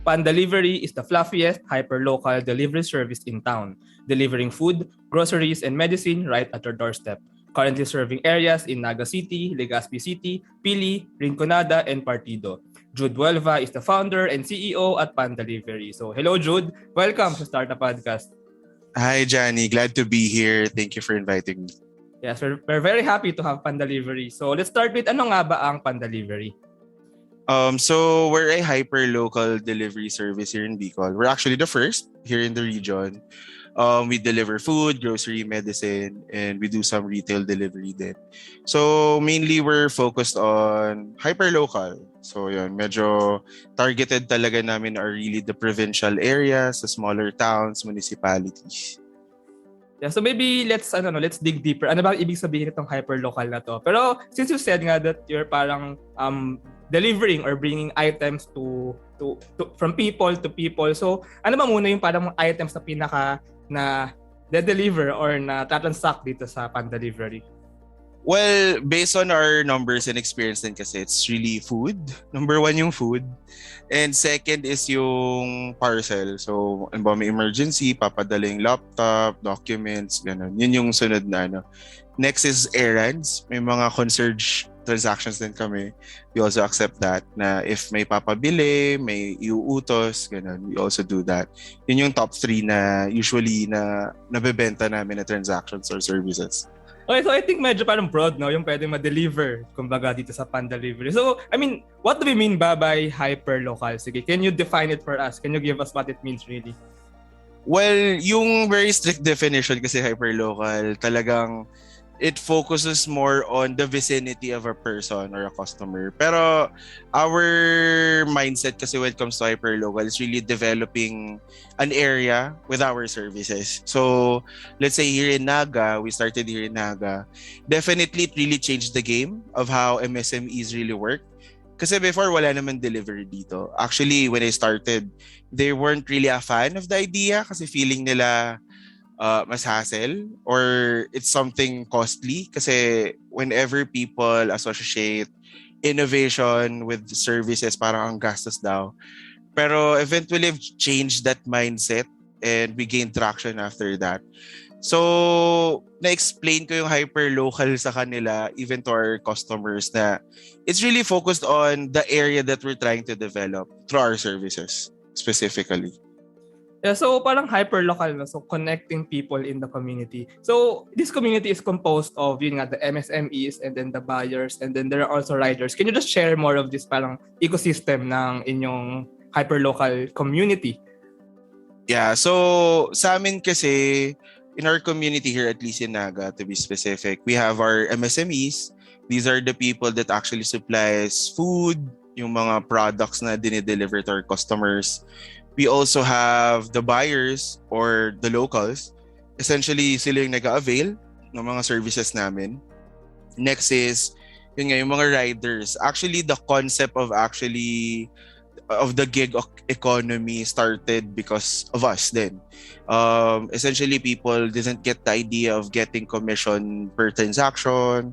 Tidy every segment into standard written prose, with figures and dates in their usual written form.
Pandalivery is the fluffiest hyperlocal delivery service in town, delivering food, groceries, and medicine right at your doorstep. Currently serving areas in Naga City, Legazpi City, Pili, Rinconada, and Partido. Jude Buelva is the founder and CEO at Pandalivery. So, hello Jude, welcome to Start a Podcast. Hi, Johnny. Glad to be here. Thank you for inviting me. Yes, we're very happy to have Pandalivery. So, let's start with ano nga ba ang Pandalivery? So we're a hyper-local delivery service here in Bicol. We're actually the first here in the region. We deliver food, grocery, medicine, and we do some retail delivery then. So mainly we're focused on hyper-local. So yun, medyo targeted talaga namin are really the provincial areas, the smaller towns, municipalities. Yeah, so maybe let's dig deeper. Ano ba ibig sabihin itong hyperlocal na to? Pero since you said nga that you're parang delivering or bringing items to from people to people. So, ano ba muna yung parang mga items na pinaka na de-deliver or na tatransact dito sa Pandalivery? Well, based on our numbers and experience din kasi, it's really food. Number one yung food. And second is yung parcel. So, ano ba, may emergency, papadala yung laptop, documents, gano'n. Yun yung sunod na ano. Next is errands. May mga concierge transactions din kami. We also accept that na if may papabili, may iuutos, gano'n. We also do that. Yun yung top 3 na usually na nabebenta namin na transactions or services. Okay, so I think medyo parang broad, no? Yung pwedeng ma-deliver, kumbaga, dito sa Pandalivery. So, I mean, what do we mean by hyperlocal? Sige, can you define it for us? Can you give us what it means really? Well, yung very strict definition kasi hyperlocal, talagang it focuses more on the vicinity of a person or a customer. Pero our mindset kasi when it comes to hyperlocal is really developing an area with our services. So let's say here in Naga, we started here in Naga. Definitely it really changed the game of how MSMEs really work. Kasi before, wala naman delivery dito. Actually, when I started, they weren't really a fan of the idea kasi feeling nila mas hassle or it's something costly kasi whenever people associate innovation with services, parang ang gastos daw. Pero eventually I've changed that mindset and we gained traction after that. So, na-explain ko yung hyperlocal sa kanila, even to our customers, na it's really focused on the area that we're trying to develop through our services specifically. Yeah, so parang hyperlocal na, so connecting people in the community. So this community is composed of yun nga, the MSMEs and then the buyers and then there are also riders. Can you just share more of this parang ecosystem ng inyong hyperlocal community? Yeah, so sa amin kasi, in our community here, at least in Naga, to be specific, we have our MSMEs. These are the people that actually supplies food, yung mga products na dinideliver to our customers. We also have the buyers or the locals. Essentially, sila yung nag-avail ng mga services namin. Next is, yun nga, yung mga riders. Actually, the concept of the gig economy started because of us then. Essentially, people didn't get the idea of getting commission per transaction.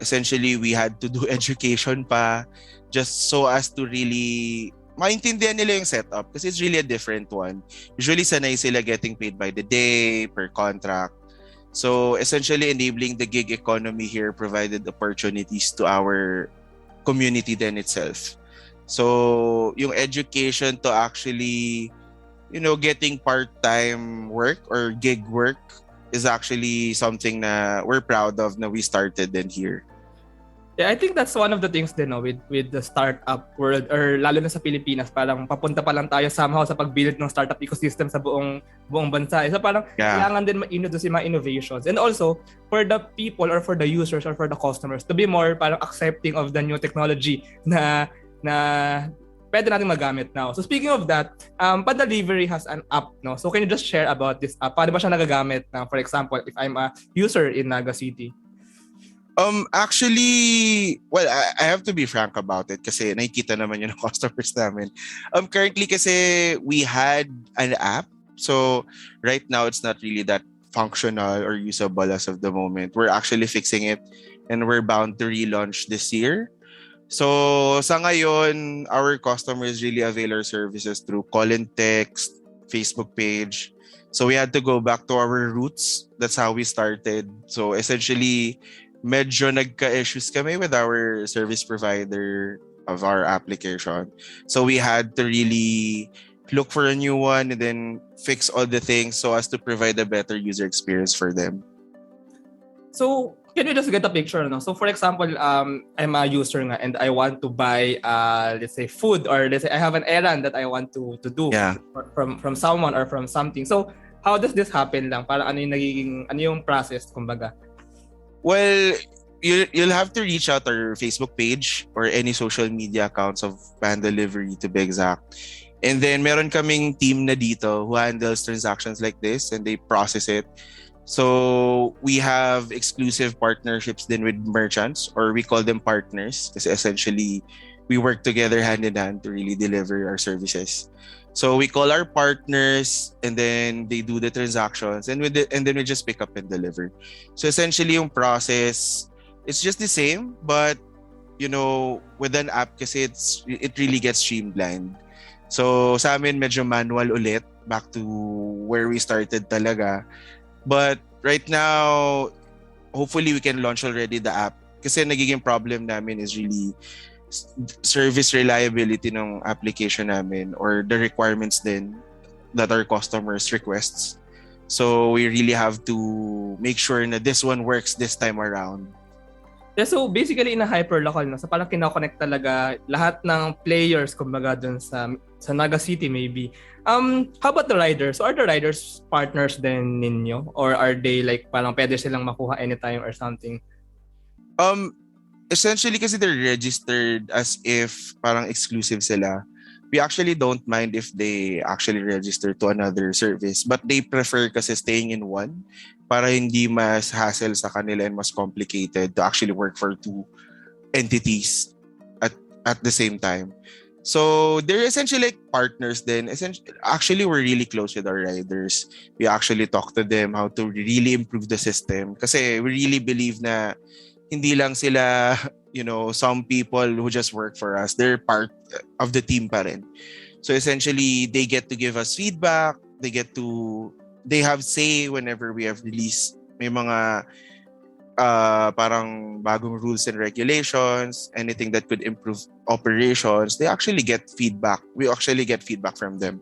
Essentially, we had to do education pa just so as to really maintindihan nila yung setup kasi it's really a different one. Usually, sanay sila getting paid by the day, per contract. So, essentially, enabling the gig economy here provided opportunities to our community then itself. So, yung education to actually, getting part-time work or gig work is actually something na we're proud of na we started then here. Yeah, I think that's one of the things din, no, with the startup world or lalo na sa Pilipinas, parang papunta pa lang tayo somehow sa pag-build ng startup ecosystem sa buong bansa. So parang kailangan din ma-introduce yung mga innovations. And also, for the people or for the users or for the customers to be more parang accepting of the new technology na pwede natin magamit now. So speaking of that, Pandalivery has an app, no? So can you just share about this app? Paano ba siya nagagamit na, for example, if I'm a user in Naga City? Actually, well, I have to be frank about it kasi nakikita naman yun ng customers namin. Currently kasi we had an app. So right now it's not really that functional or usable as of the moment. We're actually fixing it and we're bound to relaunch this year. So sa ngayon, our customers really avail our services through call and text, Facebook page. So we had to go back to our roots. That's how we started. So essentially, medyo nagka-issues kami with our service provider of our application. So we had to really look for a new one and then fix all the things so as to provide a better user experience for them. So, can you just get a picture, no? So, for example, I'm a user nga and I want to buy, let's say, food, or let's say I have an errand that I want to do from someone or from something. So, how does this happen lang? Para ano yung process, kumbaga? Well, you'll have to reach out our Facebook page or any social media accounts of Pandalivery to be exact. And then meron kaming team na dito who handles transactions like this and they process it. So we have exclusive partnerships then with merchants, or we call them partners, because essentially we work together hand in hand to really deliver our services. So we call our partners and then they do the transactions and then we just pick up and deliver. So essentially yung process, it's just the same, but with an app kasi it really gets streamlined. So sa amin medyo manual ulit, back to where we started talaga. But right now, hopefully we can launch already the app. Kasi nagiging problem namin is really service reliability ng application namin, or the requirements then that our customers requests. So we really have to make sure na this one works this time around. Yeah, so basically in a hyperlocal, no? So parang kinoconnect talaga lahat ng players, kumbaga dun sa Naga City maybe. How about the riders? So are the riders partners din ninyo? Or are they like parang pwede silang makuha anytime or something? Essentially kasi they're registered as if parang exclusive sila. We actually don't mind if they actually register to another service, but they prefer kasi staying in one para hindi mas hassle sa kanila and mas complicated to actually work for two entities at the same time. So they're essentially like partners then. Actually, we're really close with our riders. We actually talk to them how to really improve the system kasi we really believe na hindi lang sila, some people who just work for us. They're part of the team pa rin. So essentially, they get to give us feedback. They have say whenever we have released. May mga parang bagong rules and regulations, anything that could improve operations, they actually get feedback. We actually get feedback from them.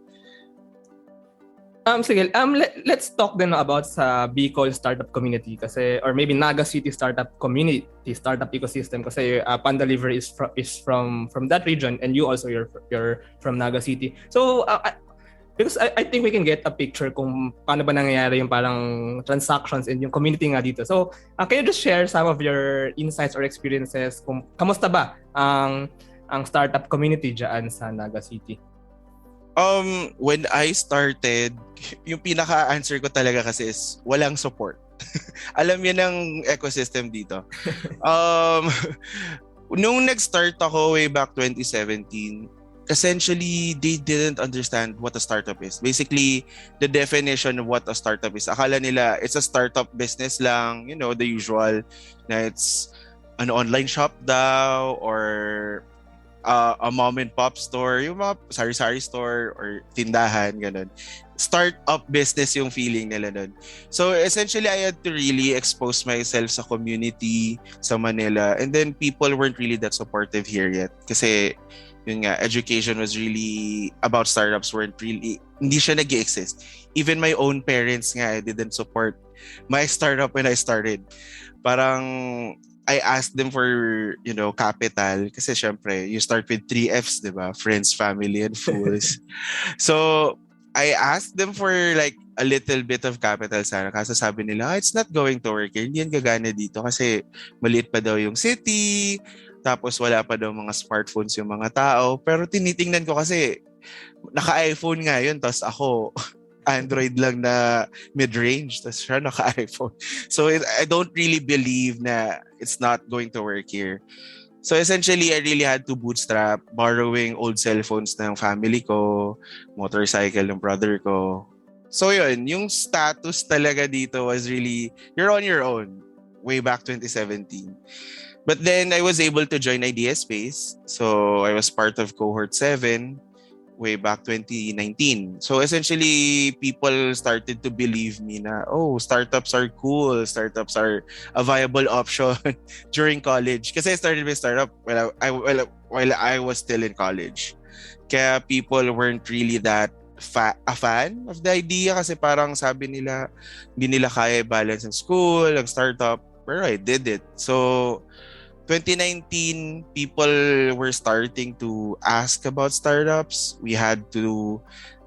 Sige, let's talk then about sa Bicol startup community kasi, or maybe Naga City startup community, startup ecosystem kasi Pandalivery is from that region and you also you're from Naga City. So because I think we can get a picture kung paano ba nangyayari yung parang transactions in yung community nga dito. So can you just share some of your insights or experiences kung kamusta ba ang startup community dyan sa Naga City? When I started, yung pinaka-answer ko talaga kasi is walang support. Alam yun ang ecosystem dito. Nung nag-start ako way back 2017, essentially, they didn't understand what a startup is. Basically, the definition of what a startup is, akala nila it's a startup business lang, the usual, na it's an online shop daw, or a mom and pop store, yung mga sari-sari store or tindahan, ganun. Startup business yung feeling nila nun. So essentially, I had to really expose myself sa community sa Manila, and then people weren't really that supportive here yet. Kasi yun nga, education was really about startups hindi siya nag-exist. Even my own parents nga didn't support my startup when I started. Parang I asked them for, capital. Kasi syempre, you start with 3 Fs, di ba? Friends, family, and fools. So, I asked them for like a little bit of capital sana. Kasi sabi nila, it's not going to work. Hindi yan gagana dito kasi maliit pa daw yung city. Tapos wala pa daw mga smartphones yung mga tao. Pero tinitingnan ko kasi naka-iPhone nga yun. Tapos ako, Android lang na mid-range, tapos siya naka-iPhone. So I don't really believe na it's not going to work here. So essentially, I really had to bootstrap, borrowing old cellphones ng family ko, motorcycle ng brother ko. So yun, yung status talaga dito was really, you're on your own, way back 2017. But then I was able to join IdeaSpace. So I was part of cohort 7 way back 2019. So essentially, people started to believe me na, oh, startups are cool. Startups are a viable option during college. Kasi I started my startup while I was still in college. Kaya people weren't really that a fan of the idea kasi parang sabi nila, hindi nila kaya balance ang school, ang startup. Pero I did it. So, 2019, people were starting to ask about startups. We had to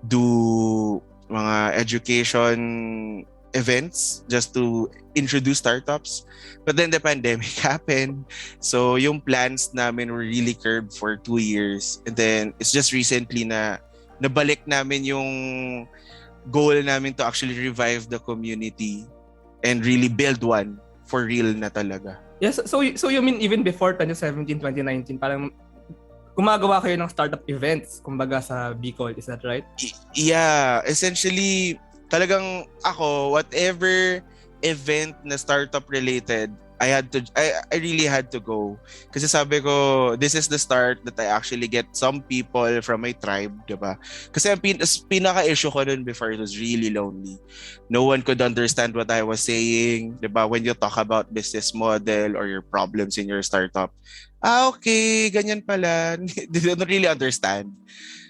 do mga education events just to introduce startups. But then the pandemic happened. So yung plans namin were really curbed for 2 years. And then it's just recently na nabalik namin yung goal namin to actually revive the community and really build one for real na talaga. Yes, so you mean even before 2017, 2019, parang gumagawa kayo ng startup events, kumbaga sa Bicol, is that right? Yeah, essentially talagang ako, whatever event na startup related, I really had to go. Kasi sabi ko, this is the start that I actually get some people from my tribe, diba? Kasi ang pinaka-issue ko nun before, it was really lonely. No one could understand what I was saying, diba? When you talk about business model or your problems in your startup, okay, ganyan pala. They don't really understand.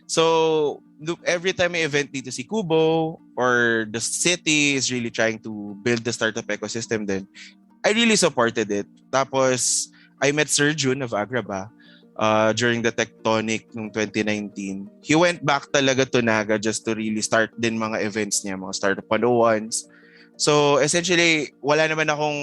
So, every time may event dito si Kubo or the city is really trying to build the startup ecosystem then, I really supported it. Tapos, I met Sir June of Agraba during the Tectonic noong 2019. He went back talaga to Naga just to really start din mga events niya, mga Startup 101s. So, essentially, wala naman akong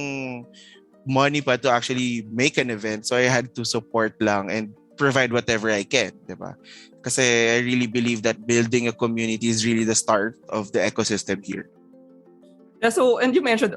money pa to actually make an event. So, I had to support lang and provide whatever I can, diba? Kasi I really believe that building a community is really the start of the ecosystem here. Yeah, so, and you mentioned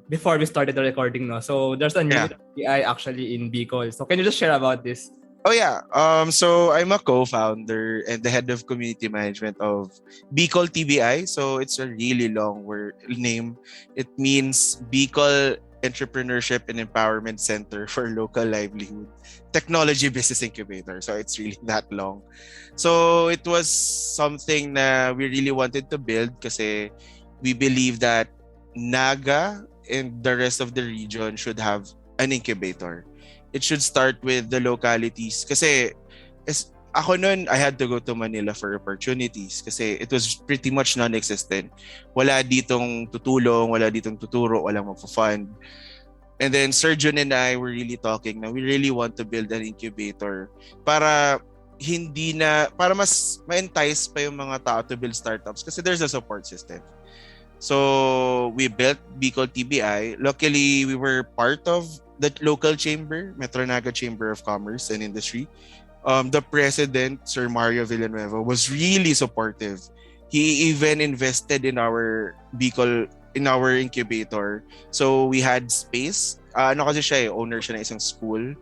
before we started the recording, no? So there's a new TBI actually in Bicol. So can you just share about this? Oh yeah. So I'm a co-founder and the head of community management of Bicol TBI. So it's a really long name. It means Bicol Entrepreneurship and Empowerment Center for Local Livelihood Technology Business Incubator. So it's really that long. So it was something that we really wanted to build kasi we believe that Naga and the rest of the region should have an incubator. It should start with the localities. Kasi ako noon, I had to go to Manila for opportunities kasi it was pretty much non-existent. Wala ditong tutulong, wala ditong tuturo, walang magpa-fund. And then Sergio and I were really talking na we really want to build an incubator para mas ma-entice pa yung mga tao to build startups kasi there's a support system. So we built Bicol TBI. Luckily, we were part of the local chamber, Metro Naga Chamber of Commerce and Industry. The president, Sir Mario Villanueva, was really supportive. He even invested in our incubator. So we had space. Kasi siya owner siya ng isang school,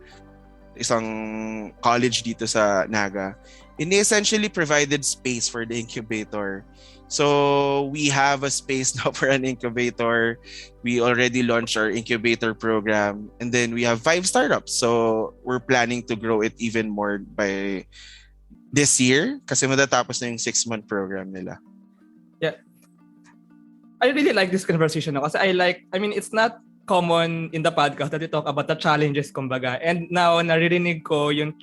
isang college dito sa Naga. And he essentially provided space for the incubator. So we have a space now for an incubator. We already launched our incubator program. And then we have 5 startups. So we're planning to grow it even more by this year kasi matatapos na yung 6-month program nila. Yeah. I really like this conversation kasi it's not common in the podcast that we talk about the challenges, kumbaga. And now, naririnig ko yung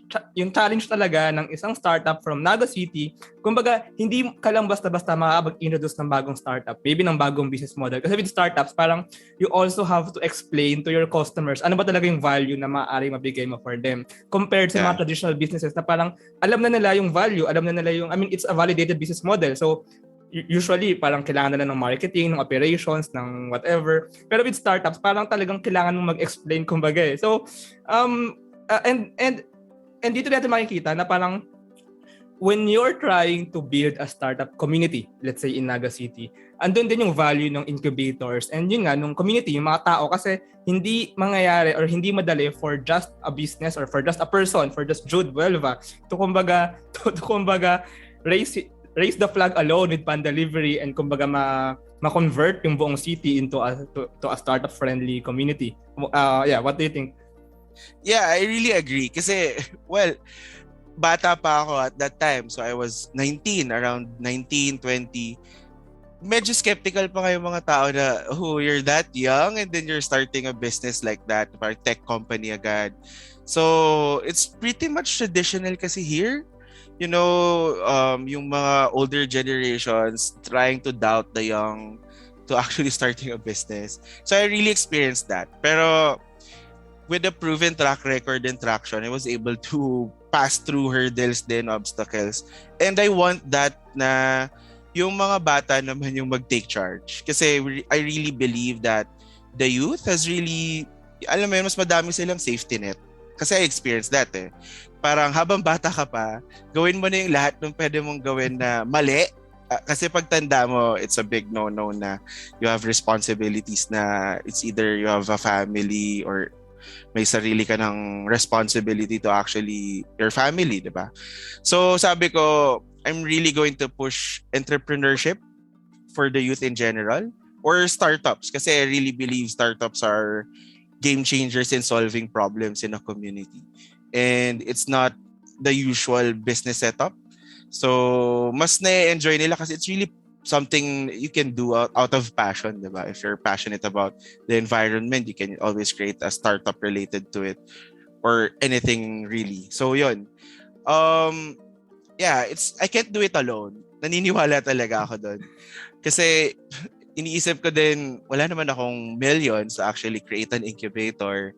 challenge talaga ng isang startup from Naga City. Kumbaga, hindi ka lang basta-basta makakapag-introduce ng bagong startup, maybe ng bagong business model. Kasi with startups, parang you also have to explain to your customers ano ba talaga yung value na maaaring mabigay mo for them. Compared sa mga traditional businesses na parang alam na nila yung value, alam na nila yung, it's a validated business model. So, usually parang kailangan nila ng marketing, ng operations, ng whatever. Pero with startups, parang talagang kailangan mong mag-explain kumbaga eh. So and dito natin makikita na parang when you're trying to build a startup community, let's say in Naga City, andun din yung value ng incubators and yun nga, nung community, yung mga tao kasi hindi mangyayari or hindi madali for just a business or for just a person, for just Jude Buelva to kumbaga raise the flag alone with Pandalivery and kumbaga ma-convert yung buong city into a startup friendly community. What do you think? Yeah, I really agree. Kasi, well, bata pa ako at that time. So I was 19, around 19, 20. Medyo skeptical pa kayo mga tao na, oh, you're that young and then you're starting a business like that, parang tech company agad. So, it's pretty much traditional kasi here. You know, yung mga older generations trying to doubt the young to actually starting a business. So, I really experienced that. Pero, with a proven track record and traction, I was able to pass through hurdles din, obstacles. And I want that na yung mga bata naman yung mag-take charge. Kasi I really believe that the youth has really, alam mo yun, mas madami silang safety net. Kasi I experienced that eh. Parang habang bata ka pa, gawin mo na yung lahat ng pwede mong gawin na mali. Kasi pag tanda mo, it's a big no-no na you have responsibilities na it's either you have a family or may sarili ka ng responsibility to actually your family, di ba? So sabi ko, I'm really going to push entrepreneurship for the youth in general or startups kasi I really believe startups are game changers in solving problems in a community. And it's not the usual business setup. So mas na-enjoy nila kasi it's really something you can do out of passion, diba? If you're passionate about the environment, you can always create a startup related to it or anything really. So yun. Yeah, I can't do it alone. Naniniwala talaga ako doon. Kasi iniisip ko din, wala naman akong millions to actually create an incubator.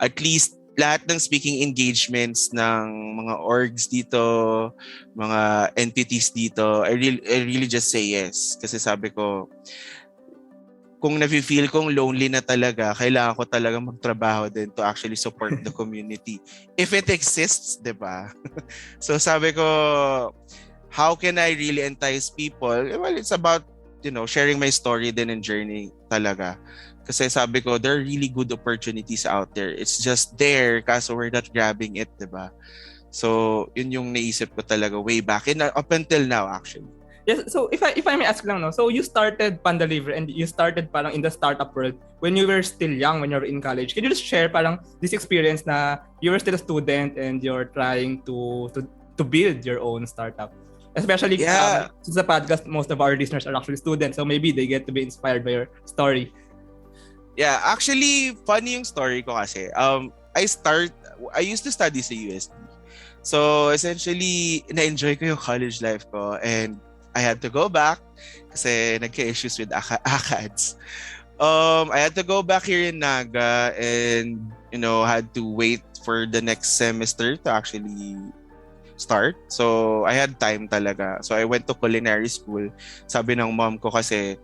At least lahat ng speaking engagements ng mga orgs dito, mga entities dito, I really just say yes. Kasi sabi ko, kung nafe-feel kong lonely na talaga, kailangan ko talaga magtrabaho din to actually support the community. If it exists, di ba? So sabi ko, how can I really entice people? Well, it's about, sharing my story din and journey talaga. Kasi sabi ko, there are really good opportunities out there. It's just there, kaso we're not grabbing it, diba? So, yun yung naisip ko talaga way back and up until now, actually. Yes, so if I may ask lang, no? So you started Pandalivery and you started parang in the startup world when you were still young, when you were in college. Can you just share parang this experience na you were still a student and you're trying to build your own startup? Especially since the podcast, most of our listeners are actually students, so maybe they get to be inspired by your story. Yeah, actually, funny yung story ko kasi. I used to study sa USD. So, essentially, na-enjoy ko yung college life ko and I had to go back kasi nagka-issues with ACADS. I had to go back here in Naga and, had to wait for the next semester to actually start. So, I had time talaga. So, I went to culinary school. Sabi ng mom ko kasi,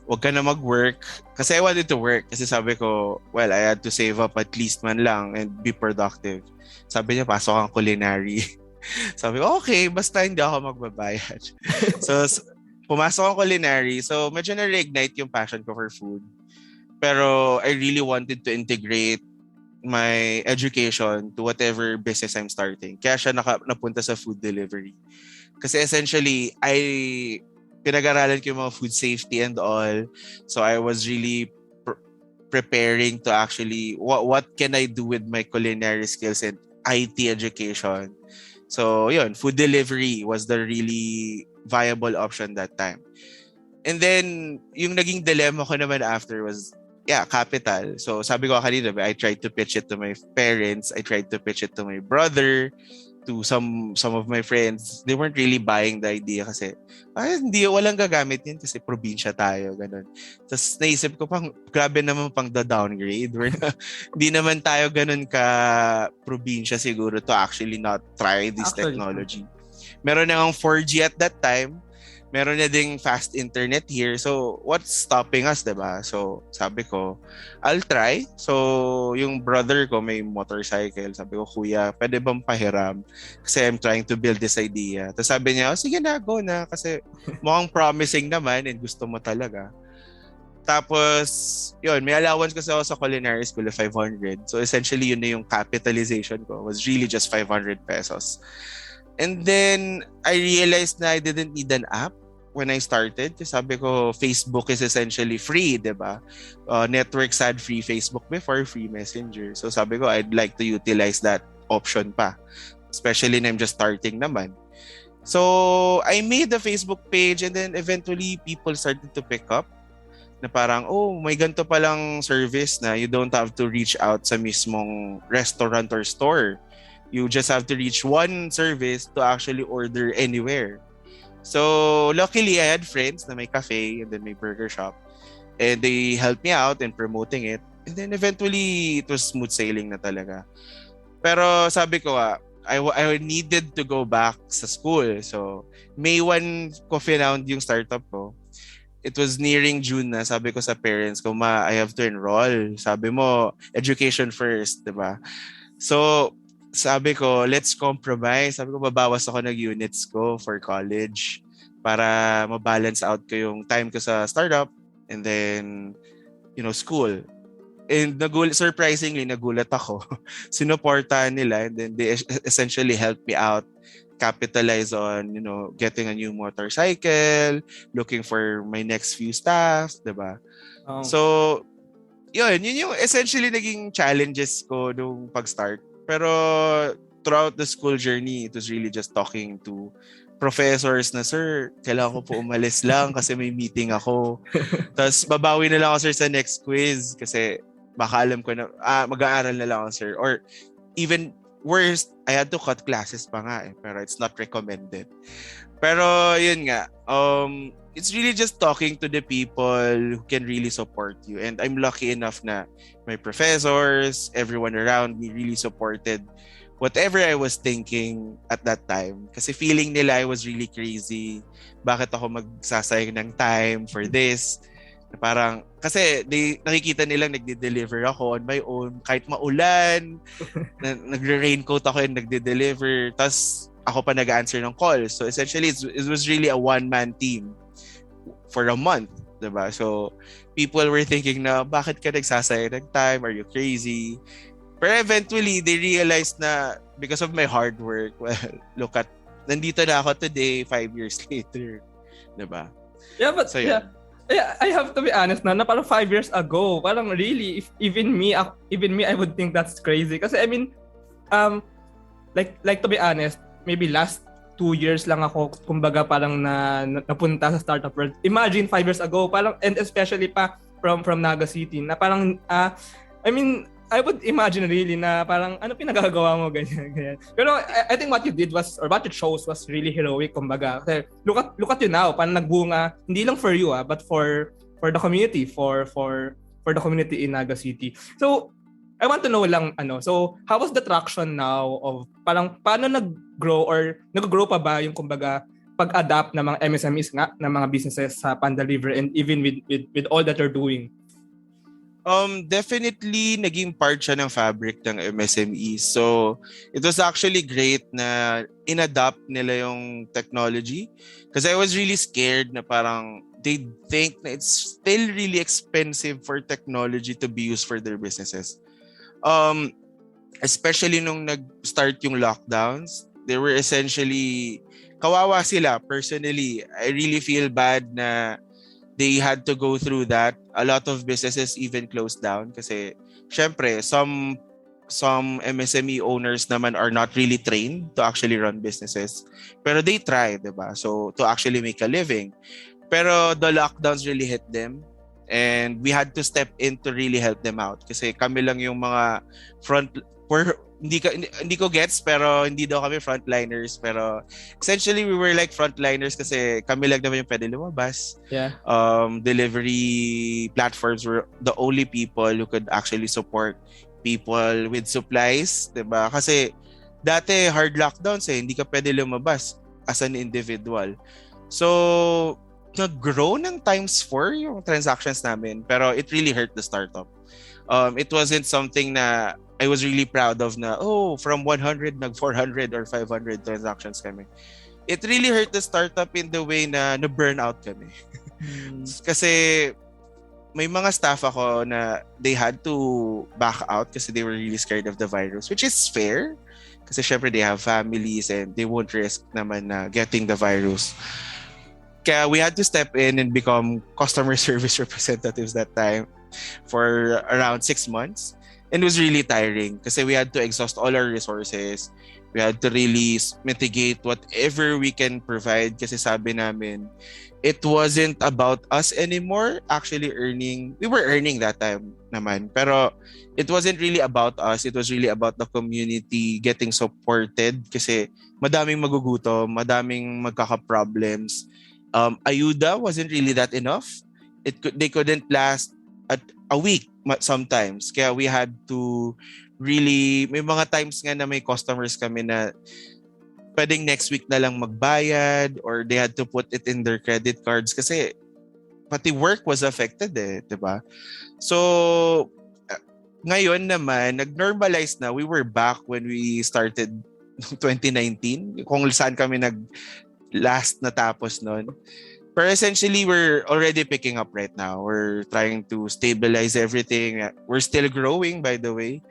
wag ka na mag-work. Kasi I wanted to work. Kasi sabi ko, well, I had to save up at least man lang and be productive. Sabi niya, pasok ang culinary. Sabi ko, okay, basta hindi ako magbabayad. So, pumasok ang culinary. So, medyo na-reignite yung passion ko for food. Pero I really wanted to integrate my education to whatever business I'm starting. Kaya siya napunta sa food delivery. Kasi essentially, pinag-aralan ko yung mga food safety and all. So I was really preparing to actually, what can I do with my culinary skills and IT education. So yun, food delivery was the really viable option that time. And then, yung naging dilemma ko naman after was, capital. So sabi ko kanina, I tried to pitch it to my parents. I tried to pitch it to my brother, to some of my friends. They weren't really buying the idea kasi, walang gagamit yun kasi probinsya tayo, ganun. Tapos naisip ko grabe naman the-downgrade. Hindi naman tayo ganun ka probinsya siguro to actually not try this technology. Meron na ng 4G at that time. Meron na ding fast internet here. So, what's stopping us, diba? So, sabi ko, I'll try. So, yung brother ko may motorcycle. Sabi ko, kuya, pwede bang pahiram? Kasi I'm trying to build this idea. Tapos sabi niya, sige na, go na. Kasi mukhang promising naman and gusto mo talaga. Tapos, yun, may allowance kasi ako sa culinary school of 500. So, essentially, yun na yung capitalization ko. It was really just 500 pesos. And then, I realized na I didn't need an app. when I started. Kasi sabi ko, Facebook is essentially free, di ba? Networks had free Facebook before, free Messenger. So sabi ko, I'd like to utilize that option pa. Especially na I'm just starting naman. So, I made the Facebook page and then eventually people started to pick up na parang, oh, may ganito palang service na you don't have to reach out sa mismong restaurant or store. You just have to reach one service to actually order anywhere. So, luckily, I had friends na may cafe and then may burger shop. And they helped me out in promoting it. And then eventually, it was smooth sailing na talaga. Pero sabi ko I needed to go back sa school. So, May 1 ko finound yung startup ko. It was nearing June na. Sabi ko sa parents ko, Ma, I have to enroll. Sabi mo, education first, di ba? So, sabi ko, let's compromise. Sabi ko, babawas ako ng units ko for college para mabalance out ko yung time ko sa startup and then, school. And surprisingly, nagulat ako. Sinuportahan nila and then they essentially helped me out, capitalize on, getting a new motorcycle, looking for my next few staff, diba? Oh. So, yun yung essentially naging challenges ko nung pag-start. Pero throughout the school journey, it was really just talking to professors na, sir, kailangan ko po umalis lang kasi may meeting ako. Tapos babawi na lang ako, sir, sa next quiz kasi baka alam ko na, mag-aaral na lang ako, sir. Or even worst, I had to cut classes pa nga pero it's not recommended. Pero yun nga, it's really just talking to the people who can really support you. And I'm lucky enough na my professors, everyone around me really supported whatever I was thinking at that time. Kasi feeling nila I was really crazy. Bakit ako magsasayang ng time for this? Na parang, kasi nakikita nilang nagde-deliver ako on my own. Kahit maulan, nagre-raincoat ako and nagde-deliver. Tapos ako pa nag-answer ng call. So essentially, it was really a one-man team for a month. Diba? So people were thinking na, bakit ka nagsasayang ng time? Are you crazy? Pero eventually, they realized na because of my hard work, well, look at, nandito na ako today, 5 years later. Diba? Yeah, but so, yeah, I have to be honest na parang 5 years ago, parang really, if even me, I would think that's crazy. Kasi I mean, like to be honest, maybe last 2 years lang ako, kumbaga parang napunta sa startup world. Imagine 5 years ago, parang, and especially pa from Naga City, na parang, I mean, I would imagine really na parang ano pinagagawa mo ganyan. Pero I think what you did was, or what you chose was really heroic, kumbaga. Kasi look at you now, parang nagbunga hindi lang for you but for the community, for the community in Naga City. So I want to know lang so how was the traction now of parang paano nag-grow or nag-grow pa ba yung kumbaga pag-adapt ng mga MSMEs nga ng mga businesses sa Pandalivery and even with all that you're doing? Definitely naging part siya ng fabric ng MSME. So, it was actually great na in-adapt nila yung technology. Because I was really scared na parang they think na it's still really expensive for technology to be used for their businesses. Especially nung nag-start yung lockdowns, they were essentially, kawawa sila personally. I really feel bad na they had to go through that. A lot of businesses even closed down kasi syempre some MSME owners naman are not really trained to actually run businesses. Pero they try, diba? So to actually make a living. Pero the lockdowns really hit them and we had to step in to really help them out kasi kami lang yung mga hindi ko gets pero hindi daw kami frontliners pero essentially we were like frontliners kasi kami lang naman yung pwede lumabas. Yeah. Delivery platforms were the only people who could actually support people with supplies, 'di ba? Kasi dati hard lockdowns hindi ka pwede lumabas as an individual. So nag-grow ng times 4 yung transactions namin pero it really hurt the startup. It wasn't something na I was really proud of na, from 100, nag-400 or 500 transactions kami. It really hurt the startup in the way na na-burn out kami. Kasi may mga staff ako na they had to back out kasi they were really scared of the virus, which is fair. Kasi syempre they have families and they won't risk naman na getting the virus. Kaya we had to step in and become customer service representatives that time for around 6 months. And it was really tiring kasi we had to exhaust all our resources. We had to really mitigate whatever we can provide kasi sabi namin, it wasn't about us anymore actually earning. We were earning that time naman. Pero it wasn't really about us. It was really about the community getting supported kasi madaming magugutom, madaming magkaka-problems. Ayuda wasn't really that enough. They couldn't last a week sometimes. Kaya we had to really, may mga times nga na may customers kami na pwedeng next week na lang magbayad or they had to put it in their credit cards kasi pati work was affected diba? So, ngayon naman, nag-normalize na. We were back when we started 2019, kung saan kami last natapos nun. Pero essentially, we're already picking up right now. We're trying to stabilize everything. We're still growing, by the way.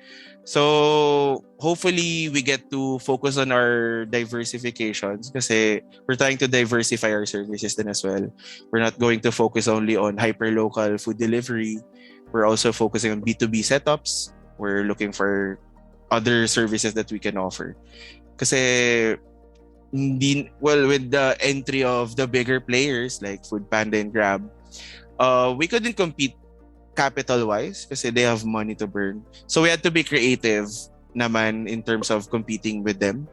So, hopefully, we get to focus on our diversifications kasi we're trying to diversify our services then as well. We're not going to focus only on hyperlocal food delivery. We're also focusing on B2B setups. We're looking for other services that we can offer. Kasi with the entry of the bigger players like Foodpanda and Grab, we couldn't compete capital-wise kasi they have money to burn. So we had to be creative naman in terms of competing with them.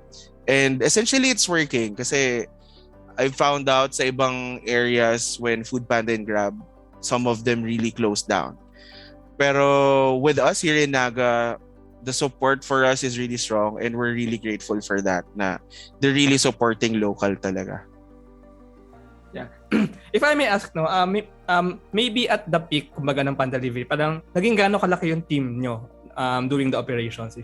And essentially, it's working kasi I found out sa ibang areas when Foodpanda and Grab, some of them really closed down. Pero with us here in Naga, the support for us is really strong and we're really grateful for that na they're really supporting local talaga. Yeah. If I may ask, no, maybe at the peak kumbaga ng Pandalivery, parang naging gaano kalaki yung team nyo during the operations?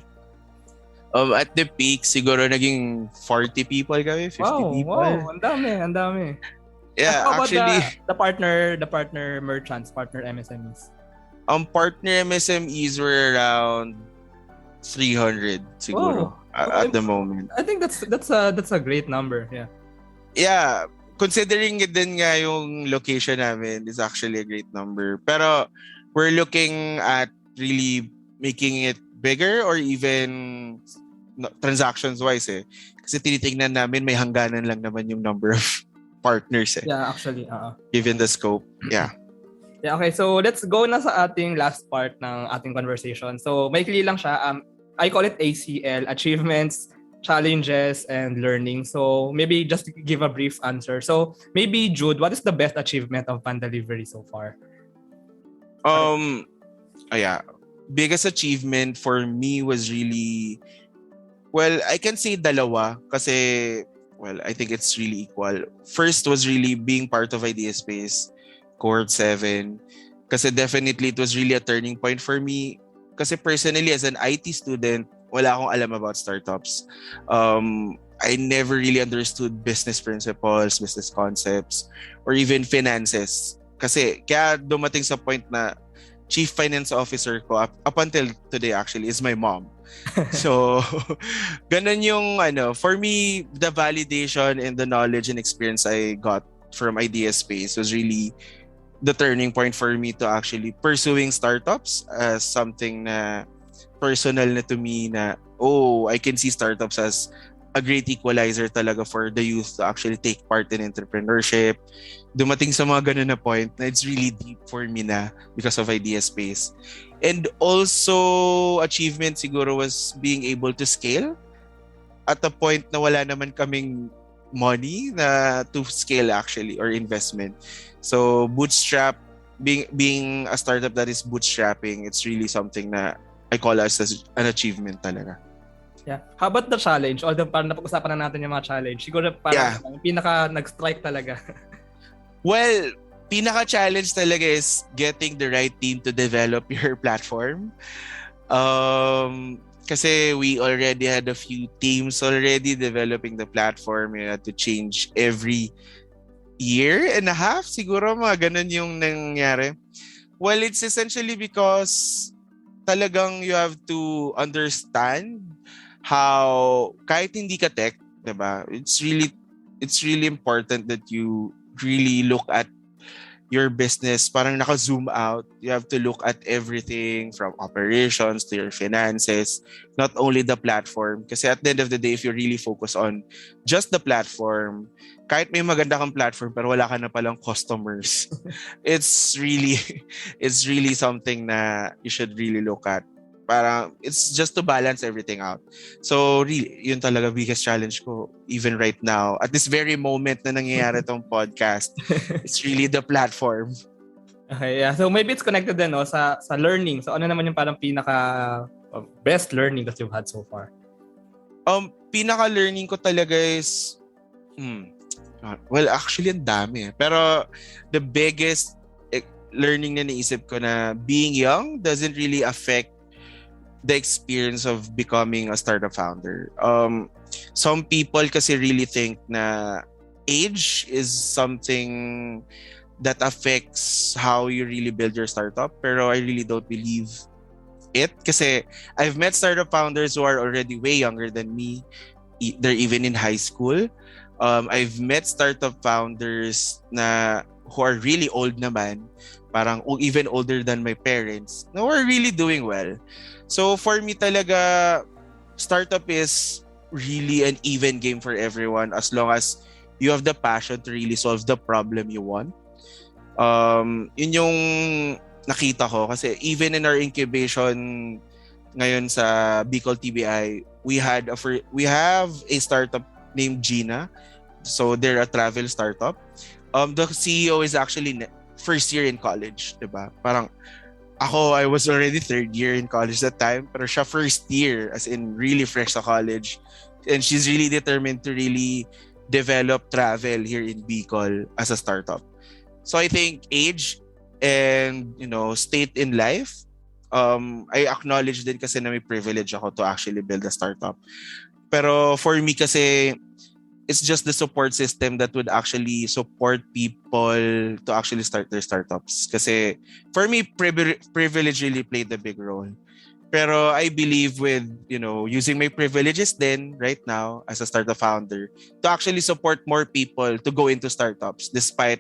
At the peak, siguro naging 40 people kami, 50 people. Wow, ang dami. Yeah, how about actually, the partner merchants, partner MSMEs? Partner MSMEs were around 300 siguro at the moment. I think that's a great number. Yeah. Yeah, considering it din nga yung location namin is actually a great number. Pero we're looking at really making it bigger or even transactions wise Kasi tinitingnan namin may hangganan lang naman yung number of partners Yeah, actually. Given the scope. Yeah. Yeah, okay. So let's go na sa ating last part ng ating conversation. So maikli lang siya. I call it ACL, Achievements, Challenges, and Learning. So maybe just to give a brief answer. So maybe Jude, what is the best achievement of Pandalivery so far? Biggest achievement for me was really, well, I can say dalawa kasi, well, I think it's really equal. First was really being part of IdeaSpace, cohort 7. Kasi definitely it was really a turning point for me. Kasi personally, as an IT student, wala akong alam about startups. I never really understood business principles, business concepts, or even finances. Kasi kaya dumating sa point na chief finance officer ko up until today actually is my mom. So, ganun yung for me, the validation and the knowledge and experience I got from IdeaSpace was really the turning point for me to actually pursuing startups as something na personal na to me na, I can see startups as a great equalizer talaga for the youth to actually take part in entrepreneurship. Dumating sa mga ganun na point na it's really deep for me na because of IdeaSpace. And also, achievement siguro was being able to scale at the point na wala naman kaming money na to scale actually or investment. So bootstrap, being a startup that is bootstrapping, it's really something na I call as an achievement talaga. Yeah. How about the challenge? Although parang napag-usapan na natin yung mga challenge. Siguro parang pinaka nag-strike talaga. Well, pinaka-challenge talaga is getting the right team to develop your platform. Kasi we already had a few teams already developing the platform. You had to change every year and a half. Siguro mga ganun yung nangyari. Well, it's essentially because talagang you have to understand how kahit hindi ka tech, diba? It's really important that you really look at your business, parang naka-zoom out. You have to look at everything from operations to your finances, not only the platform. Kasi at the end of the day, if you really focus on just the platform, kahit may maganda kang platform pero wala ka na palang customers, it's really something na you should really look at. Parang it's just to balance everything out. So really, yun talaga biggest challenge ko even right now. At this very moment na nangyayari tong podcast, it's really the platform. Okay, yeah. So maybe it's connected din no, sa learning. So ano naman yung parang pinaka best learning that you've had so far? Pinaka-learning ko talaga is well, actually ang dami. Pero the biggest learning na naisip ko na being young doesn't really affect the experience of becoming a startup founder. Some people kasi really think na age is something that affects how you really build your startup. Pero I really don't believe it. Kasi I've met startup founders who are already way younger than me. They're even in high school. I've met startup founders na who are really old naman, parang even older than my parents, na who are really doing well. So for me talaga, startup is really an even game for everyone as long as you have the passion to really solve the problem you want. Yun yung nakita ko kasi even in our incubation ngayon sa Bicol TBI, we have a startup named Gina. So they're a travel startup. The CEO is actually first year in college, diba? Parang ako, I was already third year in college that time, pero siya first year, as in really fresh sa college. And she's really determined to really develop travel here in Bicol as a startup. So I think age and, state in life, I acknowledge din kasi na may privilege ako to actually build a startup. Pero for me kasi, it's just the support system that would actually support people to actually start their startups. Kasi for me, privilege really played a big role. Pero I believe with, using my privileges then right now as a startup founder to actually support more people to go into startups despite,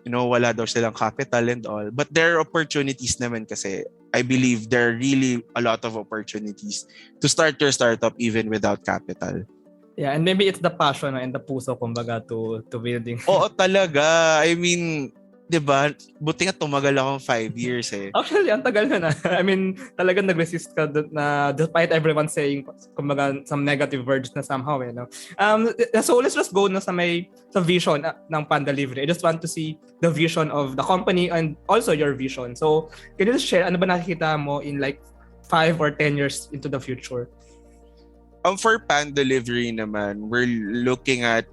wala daw silang capital and all. But there are opportunities naman kasi. I believe there are really a lot of opportunities to start your startup even without capital. Yeah, and maybe it's the passion and the puso, kumbaga, to building. Oo, talaga. I mean, 'di ba? Buti nga tumagal akong 5 years eh. Actually, ang tagal na. I mean, talagang nag-resist ka na despite everyone saying, kumbaga, some negative words na somehow, no? So let's just go na sa vision ng Pandalivery. I just want to see the vision of the company and also your vision. So, can you just share, ano ba nakikita mo in like 5 or 10 years into the future? For Pandalivery naman, we're looking at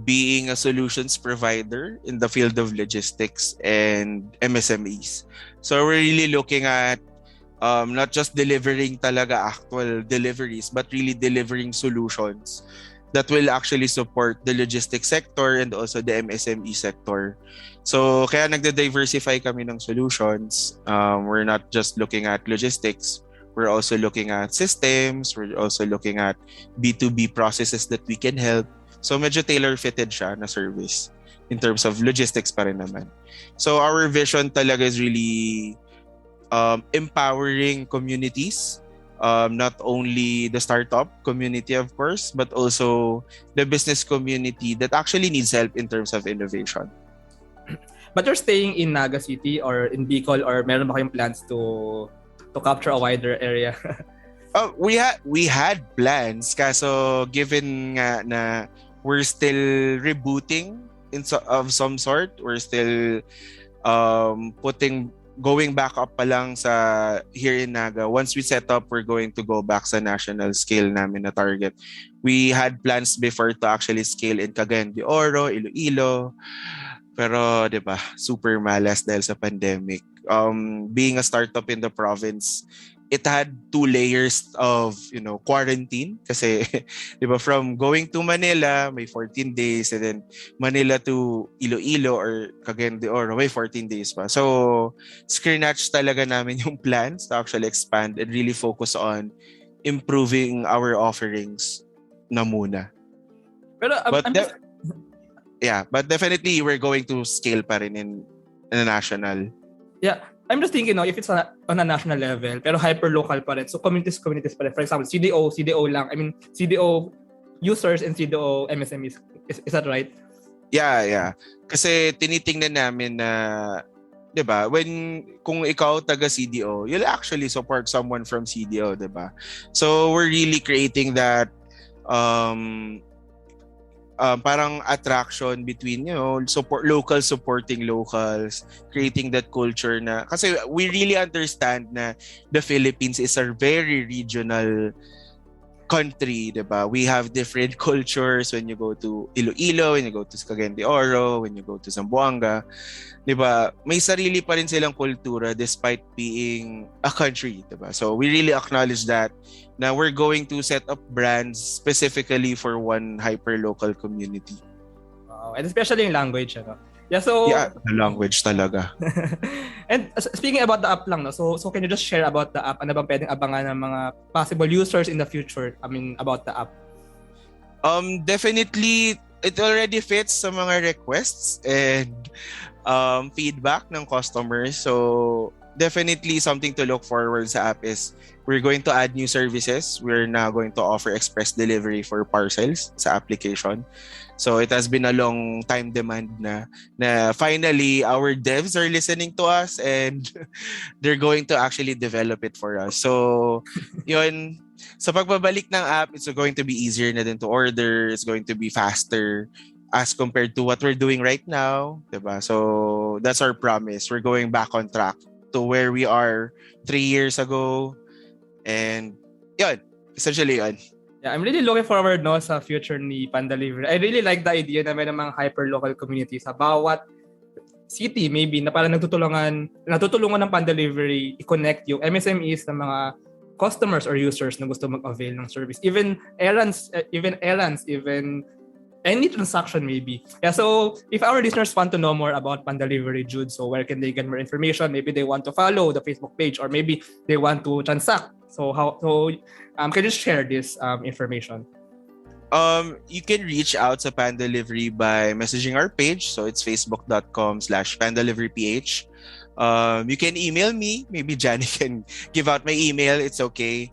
being a solutions provider in the field of logistics and MSMEs. So we're really looking at not just delivering talaga actual deliveries, but really delivering solutions that will actually support the logistics sector and also the MSME sector. So kaya nagde-diversify kami ng solutions. We're not just looking at logistics. We're also looking at systems. We're also looking at B2B processes that we can help. So medyo tailor-fitted siya na service in terms of logistics pa rin naman. So our vision talaga is really empowering communities. Not only the startup community, of course, but also the business community that actually needs help in terms of innovation. But you're staying in Naga City or in Bicol, or meron ba kayong plans to capture a wider area? We had plans, kaso given nga na we're still rebooting of some sort, we're still going back up pa lang sa here in Naga. Once we set up, we're going to go back sa national scale namin na target. We had plans before to actually scale in Cagayan de Oro, Iloilo. Pero, di ba, super malas dahil sa pandemic. Being a startup in the province, it had 2 layers of, quarantine. Kasi, di ba, from going to Manila, may 14 days. And then, Manila to Iloilo or Cagayan de Oro, may 14 days pa. So, screenatch talaga namin yung plans to actually expand and really focus on improving our offerings na muna. Pero, but definitely we're going to scale pa rin in a national. Yeah, I'm just thinking, if it's on a national level, pero hyper-local pa rin. So communities pa rin. For example, CDO lang. I mean, CDO users and CDO MSMEs. Is that right? Yeah. Kasi tinitingnan namin na, 'di ba, kung ikaw taga CDO, you'll actually support someone from CDO, 'di ba? So we're really creating that parang attraction between, local supporting locals, creating that culture na, kasi we really understand na the Philippines is a very regional country, diba? We have different cultures when you go to Iloilo, when you go to Cagayan de Oro, when you go to Zamboanga, diba? May sarili pa rin silang kultura despite being a country, diba? So we really acknowledge that na we're going to set up brands specifically for one hyper-local community. Wow. And especially yung language, Yeah, so the language talaga. And speaking about the app lang, so can you just share about the app? Ano bang pwedeng abangan ng mga possible users in the future? I mean, about the app. Definitely it already fits sa mga requests and feedback ng customers. So definitely something to look forward sa app is we're going to add new services. We're now going to offer express delivery for parcels sa application. So it has been a long time demand na finally our devs are listening to us and they're going to actually develop it for us. So yun, sa pagbabalik ng app, it's going to be easier na din to order. It's going to be faster as compared to what we're doing right now, diba? So that's our promise. We're going back on track to where we are 3 years ago. And yun, essentially yun. Yeah, I'm really looking forward sa future ni Pandalivery. I really like the idea na may namang hyper-local communities sa bawat city maybe na parang natutulungan ng Pandalivery i-connect yung MSMEs ng mga customers or users na gusto mag-avail ng service. Even errands, even any transaction maybe. Yeah, so if our listeners want to know more about Pandalivery, Jude, so where can they get more information? Maybe they want to follow the Facebook page or maybe they want to transact. So can you share this information? You can reach out to Pandalivery by messaging our page. So it's facebook.com/pandaliveryph. You can email me. Maybe Johnny can give out my email. It's okay.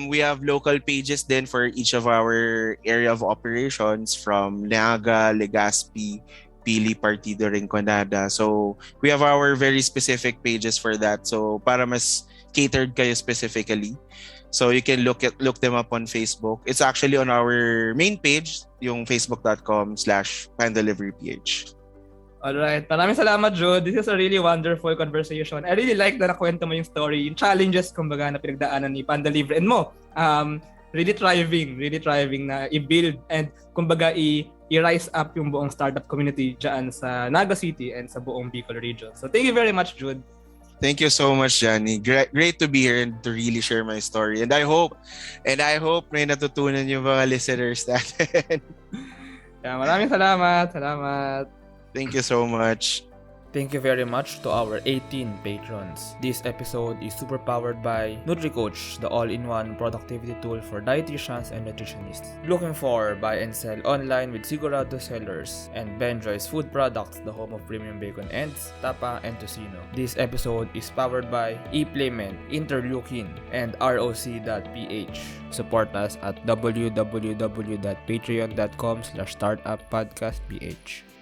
We have local pages then for each of our area of operations from Naga, Legazpi, Pili, Partido, Rinconada. So we have our very specific pages for that. So para mas catered kayo specifically. So you can look them up on Facebook. It's actually on our main page, yung facebook.com/pandaliveryph. Alright. Maraming salamat, Jude. This is a really wonderful conversation. I really like na nakwento mo yung story, yung challenges, kumbaga, na pinagdaanan ni Pandalivery. And mo, really thriving na i-build and, kumbaga, i-rise up yung buong startup community dyan sa Naga City and sa buong Bicol region. So, thank you very much, Jude. Thank you so much, Johnny. Great to be here and to really share my story. And I hope may natutunan yung mga listeners natin. Yeah, maraming salamat. Thank you so much. Thank you very much to our 18 patrons. This episode is super powered by NutriCoach, the all-in-one productivity tool for dietitians and nutritionists. Looking for buy and sell online with Sigurado Sellers and Benjoy's Food Products, the home of premium bacon ends, tapa, and tocino. This episode is powered by ePlayment, Interleukin, and ROC.ph. Support us at www.patreon.com/startuppodcastph.